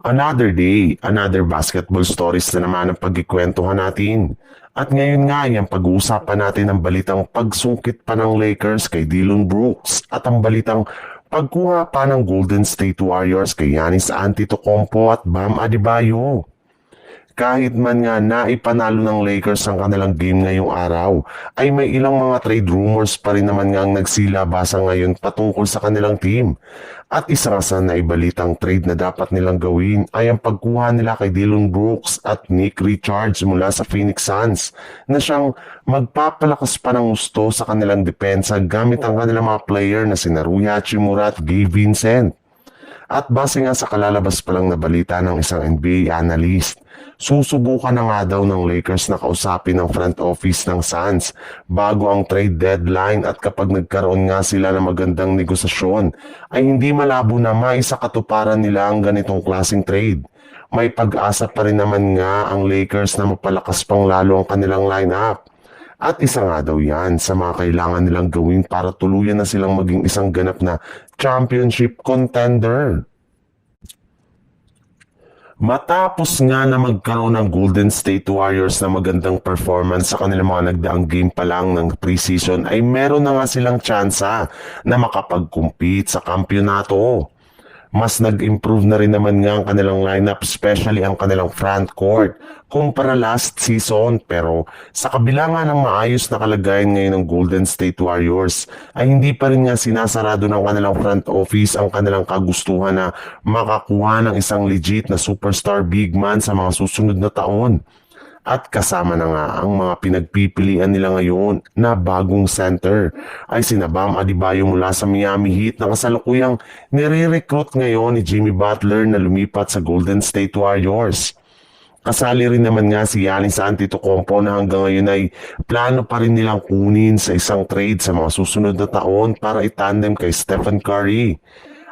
Another day, another basketball stories na naman ang pagkikwentuhan natin. At ngayon nga ay ang pag-uusapan natin ang balitang pagsungkit pa ng Lakers kay Dillon Brooks at ang balitang pagkuha pa ng Golden State Warriors kay Giannis Antetokounmpo at Bam Adebayo. Kahit man nga naipanalo ng Lakers ang kanilang game ngayong araw, ay may ilang mga trade rumors pa rin naman nga ang nagsilabasa ngayon patungkol sa kanilang team. At isa nga sa naibalitang trade na dapat nilang gawin ay ang pagkuha nila kay Dillon Brooks at Nick Richards mula sa Phoenix Suns na siyang magpapalakas pa ng gusto sa kanilang depensa gamit ang kanilang mga player na sina Rui Hachimura at Gabe Vincent. At base nga sa kalalabas pa lang na balita ng isang NBA analyst, susubukan na nga daw ng Lakers na kausapin ng front office ng Suns bago ang trade deadline at kapag nagkaroon nga sila ng magandang negosasyon ay hindi malabo na maisakatuparan nila ang ganitong klaseng trade. May pag-asa pa rin naman nga ang Lakers na mapalakas pang lalo ang kanilang lineup. At isa nga daw yan sa mga kailangan nilang gawin para tuluyan na silang maging isang ganap na championship contender. Matapos nga na magkaroon ng Golden State Warriors na magandang performance sa kanilang mga nagdaang game pa lang ng preseason ay meron na nga silang tsansa na makapag-compete sa kampyonato. Mas nag-improve na rin naman nga ang kanilang lineup, especially ang kanilang front court kumpara last season. Pero sa kabila nga ng maayos na kalagayan ngayon ng Golden State Warriors ay hindi pa rin nga sinasarado ng kanilang front office ang kanilang kagustuhan na makakuha ng isang legit na superstar big man sa mga susunod na taon. At kasama na nga ang mga pinagpipilian nila ngayon na bagong center ay sina Bam Adebayo mula sa Miami Heat na kasalukuyang nire-recruit ngayon ni Jimmy Butler na lumipat sa Golden State Warriors. Kasali rin naman nga si Giannis Antetokounmpo na hanggang ngayon ay plano pa rin nilang kunin sa isang trade sa mga susunod na taon para itandem kay Stephen Curry.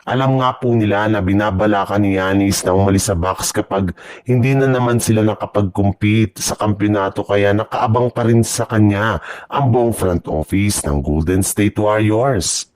Alam nga po nila na binabalakan ni Giannis na umalis sa Bucks kapag hindi na naman sila nakapag-compete sa kampyonato kaya nakaabang pa rin sa kanya ang buong front office ng Golden State Warriors.